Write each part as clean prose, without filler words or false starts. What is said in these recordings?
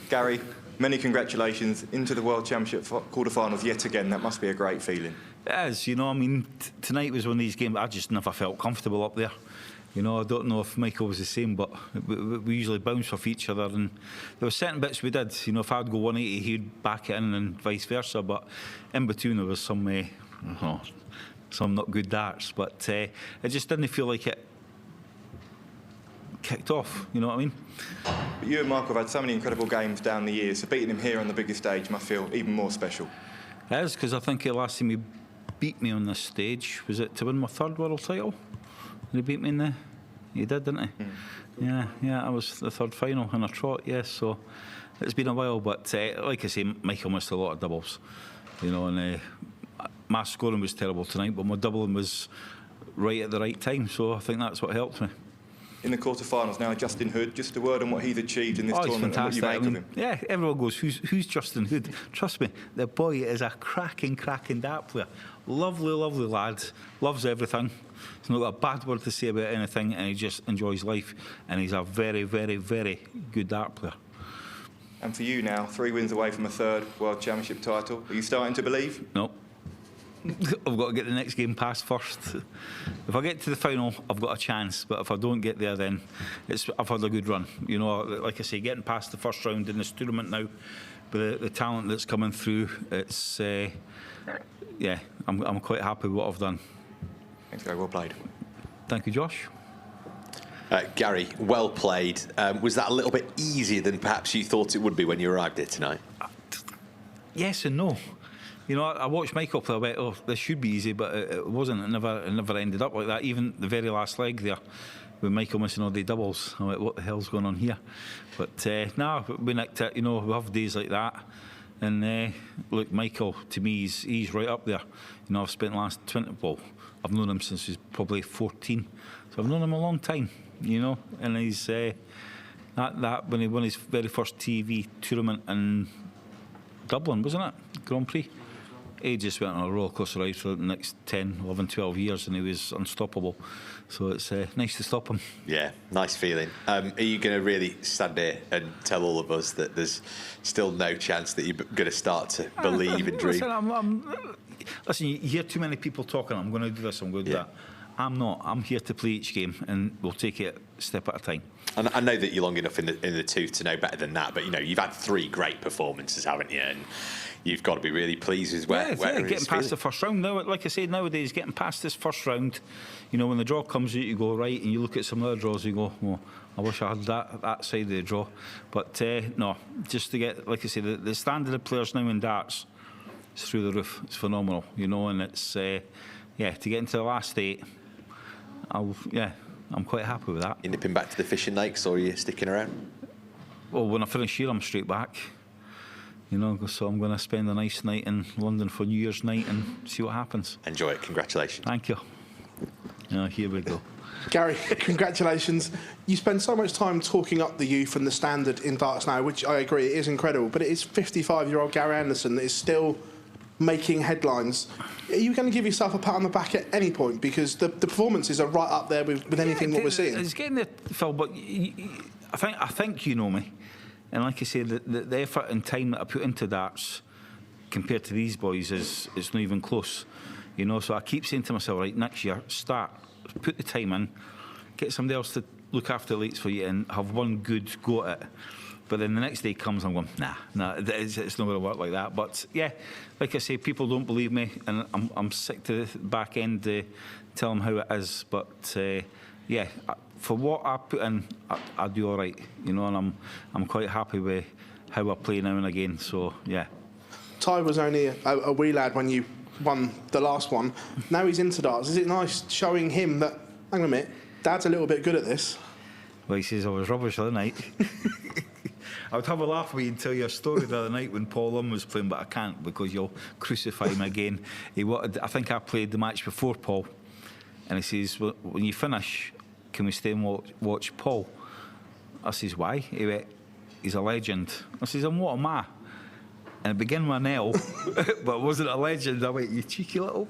Gary, many congratulations into the World Championship quarterfinals yet again. That must be a great feeling. It is, you know. I mean, tonight was one of these games I just never felt comfortable up there. You know, I don't know if Michael was the same, but we usually bounced off each other, and there were certain bits we did. You know, if I'd go 180, he'd back it in, and vice versa. But in between, there was some not good darts. But it just didn't feel like it kicked off. You know what I mean? But you and Michael have had so many incredible games down the years, so beating him here on the biggest stage must feel even more special. It is, because I think the last time he beat me on this stage was it to win my third world title. He beat me in the... He did, didn't he? Yeah, I was the third final in a trot, yes, so it's been a while, but like I say, Michael missed a lot of doubles, you know, and my scoring was terrible tonight, but my doubling was right at the right time, so I think that's what helped me. In the quarterfinals now, Justin Hood, just a word on what he's achieved in this tournament and what you make of him. Yeah, everyone goes, who's Justin Hood? Trust me, the boy is a cracking dart player. Lovely lad, loves everything. He's not got a bad word to say about anything, and he just enjoys life, and he's a very good dart player. And for you now, 3 wins away from a third World Championship title. Are you starting to believe? No. I've got to get the next game past first. If I get to the final, I've got a chance. But if I don't get there, then I've had a good run. You know, like I say, getting past the first round in this tournament now, with the talent that's coming through, it's yeah, I'm quite happy with what I've done. Thanks, Gary. Well played. Thank you, Josh. Gary, well played. Was that a little bit easier than perhaps you thought it would be when you arrived here tonight? Yes and no. You know, I watched Michael play. I went, oh, this should be easy, but it wasn't. It never ended up like that. Even the very last leg there, with Michael missing all the doubles, I went, what the hell's going on here? But no, we nicked it. You know, we have days like that. And look, Michael, to me, he's right up there. You know, I've spent the last 20... Well, I've known him since he's probably 14. So I've known him a long time, you know. And he's... that when he won his very first TV tournament in Dublin, wasn't it? Grand Prix. He just went on a roller coaster ride for the next 10, 11, 12 years, and he was unstoppable. So it's nice to stop him. Yeah, nice feeling. Are you going to really stand here and tell all of us that there's still no chance that you're going to start to believe and dream? Listen, you hear too many people talking, I'm going to do this, I'm going to do that. I'm not. I'm here to play each game, and we'll take it a step at a time. And I know that you're long enough in the tooth to know better than that, but you know you've had 3 great performances, haven't you? And you've got to be really pleased with where getting past the first round. Now, like I said, nowadays getting past this first round, you know, when the draw comes out, you go right, and you look at some other draws, you go, well, I wish I had that side of the draw. But no, just to get, like I say, the standard of players now in darts is through the roof. It's phenomenal, you know, and it's yeah, to get into the last 8. I'm quite happy with that. You nipping back to the fishing lakes, or are you sticking around? Well, when I finish here, I'm straight back. You know, so I'm going to spend a nice night in London for New Year's night and see what happens. Enjoy it. Congratulations. Thank you. Here we go. Gary, congratulations. You spend so much time talking up the youth and the standard in darts now, which I agree, it is incredible, but it is 55-year-old Gary Anderson that is still making headlines. Are you going to give yourself a pat on the back at any point? Because the performances are right up there with anything what we're seeing. It's getting there, Phil, but I think you know me. And like I say, the effort and time that I put into darts compared to these boys is not even close. You know, so I keep saying to myself, right, next year, put the time in, get somebody else to look after the lights for you and have one good go at it. But then the next day comes, I'm going, nah, it's not going to work like that. But yeah, like I say, people don't believe me, and I'm sick to the back end to tell them how it is. But yeah, for what I put in, I do all right, you know, and I'm quite happy with how I play now and again. So yeah. Ty was only a wee lad when you won the last one. Now he's into darts. Is it nice showing him that, hang on a minute, Dad's a little bit good at this? Well, he says I was rubbish the other night. I would have a laugh with you and tell you a story the other night when Paul Lum was playing, but I can't because you'll crucify him again. I think I played the match before Paul, and he says, well, when you finish, can we stay and watch Paul? I says, why? He went, he's a legend. I says, and what am I? And it began with an L, but it wasn't a legend. I went, you cheeky little.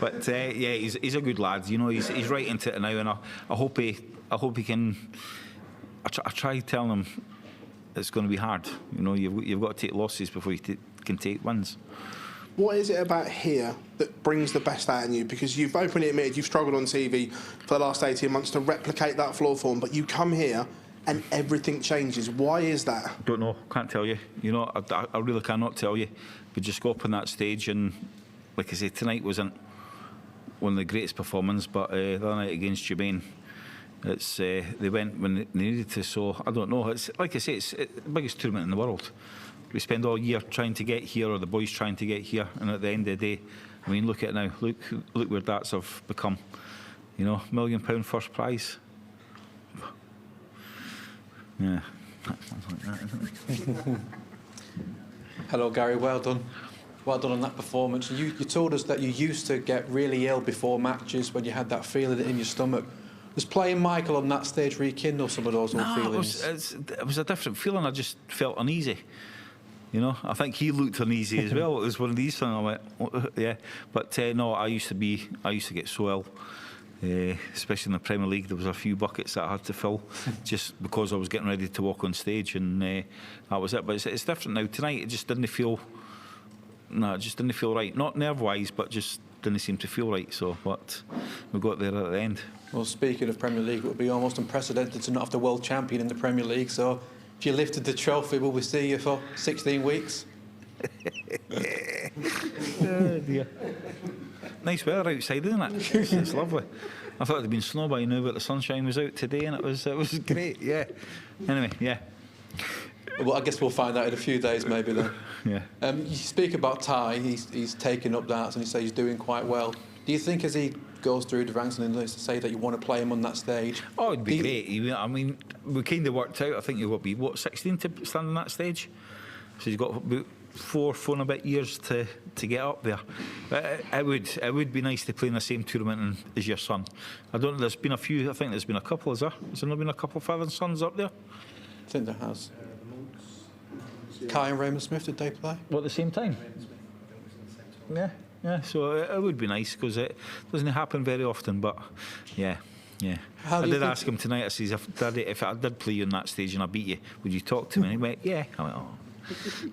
But yeah, he's a good lad. You know, he's right into it now, and I hope he can. I try telling him it's going to be hard. You know, you've got to take losses before you can take wins. What is it about here that brings the best out in you? Because you've openly admitted you've struggled on TV for the last 18 months to replicate that floor form, but you come here and everything changes. Why is that? Don't know. Can't tell you. You know, I really cannot tell you. But just go up on that stage and, like I say, tonight wasn't one of the greatest performances, but the other night against Jermaine, it's they went when they needed to. So I don't know. It's like I say, it's the biggest tournament in the world. We spend all year trying to get here, or the boys trying to get here, and at the end of the day, I mean, look at it now. Look where darts have become. You know, £1 million first prize. Yeah. Hello, Gary. Well done. Well done on that performance. You told us that you used to get really ill before matches when you had that feeling in your stomach. Was playing Michael on that stage rekindle some of those old feelings? It was a different feeling. I just felt uneasy. You know, I think he looked uneasy as well. It was one of these things. I went, yeah. But no, I used to get so ill. Especially in the Premier League, there was a few buckets that I had to fill just because I was getting ready to walk on stage, and that was it. But it's different now. Tonight, it just didn't feel. No, it just didn't feel right. Not nerve-wise, but just didn't seem to feel right. So, but we got there at the end. Well, speaking of Premier League, it would be almost unprecedented to not have the world champion in the Premier League. So, if you lifted the trophy, will we see you for 16 weeks? Oh dear. Nice weather outside, isn't it? It's lovely. I thought it'd been snow by now, but the sunshine was out today, and it was great. Yeah. Anyway, yeah. Well, I guess we'll find out in a few days, maybe then. Yeah. You speak about Ty. He's taken up darts, and you say he's doing quite well. Do you think as he goes through the ranks and say that you want to play him on that stage? Oh, it'd be great. I mean, we kind of worked out. I think you've got to be 16 to stand on that stage. So he's got about 4 and a bit years to get up there. But it would be nice to play in the same tournament as your son. I don't know. There's been a few. I think there's been a couple. Has there not been a couple of father and sons up there? I think there has. Kai and Raymond Smith, did they play? What, at the same time? Yeah. So it would be nice because it doesn't happen very often. But yeah. I did ask him tonight. I says, if I did play you on that stage and I beat you, would you talk to me? And he went, yeah. I went, oh.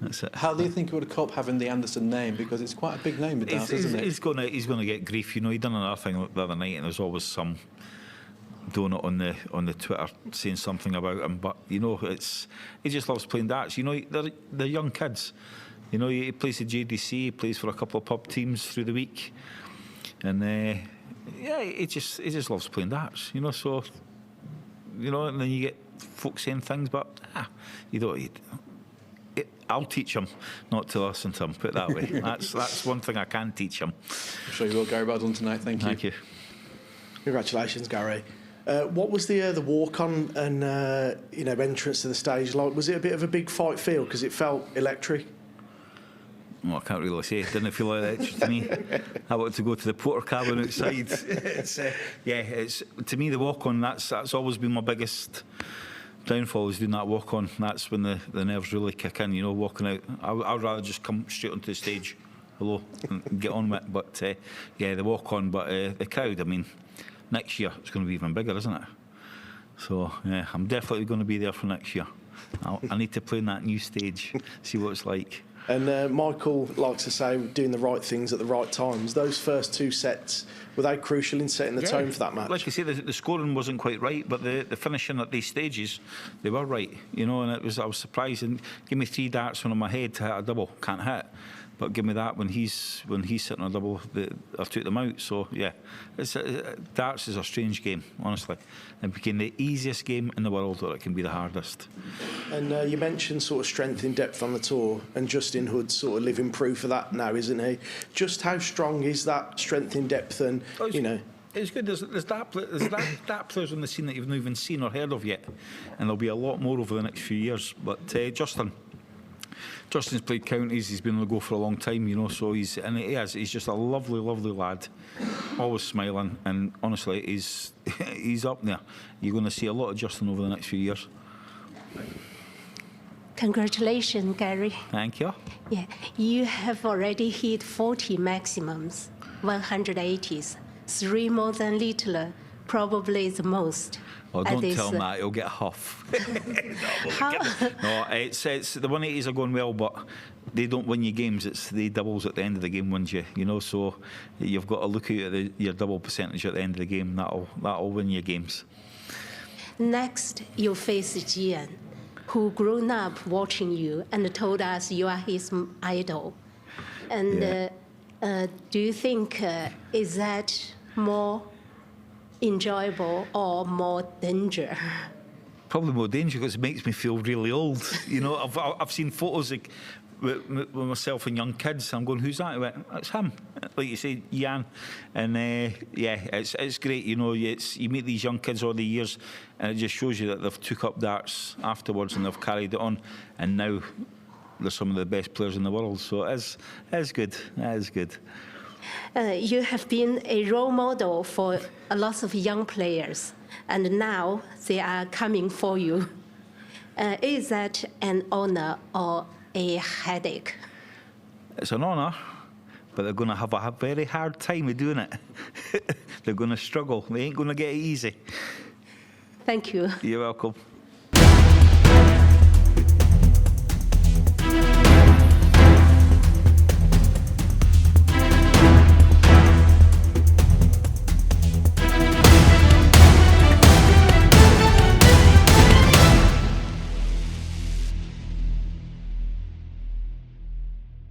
That's it. How do you think he would have coped having the Anderson name? Because it's quite a big name with darts, isn't it? He's going to get grief. You know, he done another thing the other night, and there's always some donut on the Twitter saying something about him. But you know, he just loves playing darts. You know, they're young kids. You know, he plays the JDC. He plays for a couple of pub teams through the week, and yeah, he just loves playing darts. You know, so you know, and then you get folks saying things, but you don't. I'll teach him not to listen to him, put it that way. That's one thing I can teach him. I'm sure you will, Gary. Well done tonight. Thank you. Thank you. Congratulations, Gary. What was the walk-on and entrance to the stage like? Was it a bit of a big fight feel because it felt electric? Well, I can't really say. It didn't feel electric to me. I wanted to go to the porter cabin outside. It's to me the walk-on. That's always been my biggest downfall, is doing that walk-on. That's when the nerves really kick in, you know, walking out. I'd rather just come straight onto the stage, hello, and get on with it. But the walk-on. But the crowd, I mean, next year it's going to be even bigger, isn't it? So yeah, I'm definitely going to be there for next year. I need to play on that new stage, see what it's like. And Michael likes to say doing the right things at the right times. Those first 2 sets, were they crucial in setting the tone for that match? Like I say, the scoring wasn't quite right, but the finishing at these stages, they were right. You know, and I was surprised. And give me 3 darts on my head to hit a double, can't hit. But give me that when he's sitting on a double, I took them out. So yeah, darts is a strange game, honestly. It became the easiest game in the world, or it can be the hardest. And you mentioned sort of strength in depth on the tour, and Justin Hood's sort of living proof of that now, isn't he? Just how strong is that strength in depth? And you know, it's good. There's dart players on the scene that you've not even seen or heard of yet, and there'll be a lot more over the next few years. But Justin's played counties. He's been on the go for a long time, you know. So he's just a lovely, lovely lad, always smiling, and honestly, he's up there. You're going to see a lot of Justin over the next few years. Congratulations, Gary. Thank you. Yeah, you have already hit 40 maximums, 180s, 3 more than Littler, probably the most. Oh, at don't this, tell him that, he'll get a huff. How, No, it's the 180s are going well, but they don't win you games. It's the doubles at the end of the game wins you, you know. So you've got to look at your double percentage at the end of the game. That'll win you games. next, you face Jian, who grown up watching you and told us you are his idol. And Yeah. do you think is that more enjoyable or more danger? Probably more dangerous because it makes me feel really old. You know, I've seen photos with myself and young kids. I'm going, who's that? I went, that's him. Like you say, Jan. And yeah, it's great. You know, you meet these young kids all the years, and it just shows you that they've took up darts afterwards and they've carried it on, and now they're some of the best players in the world. So it's good. It is good. You have been a role model for a lot of young players, and now they are coming for you. Is that an honor or a headache? It's an honour, but they're going to have a very hard time of doing it. They're going to struggle. They ain't going to get it easy. Thank you. You're welcome.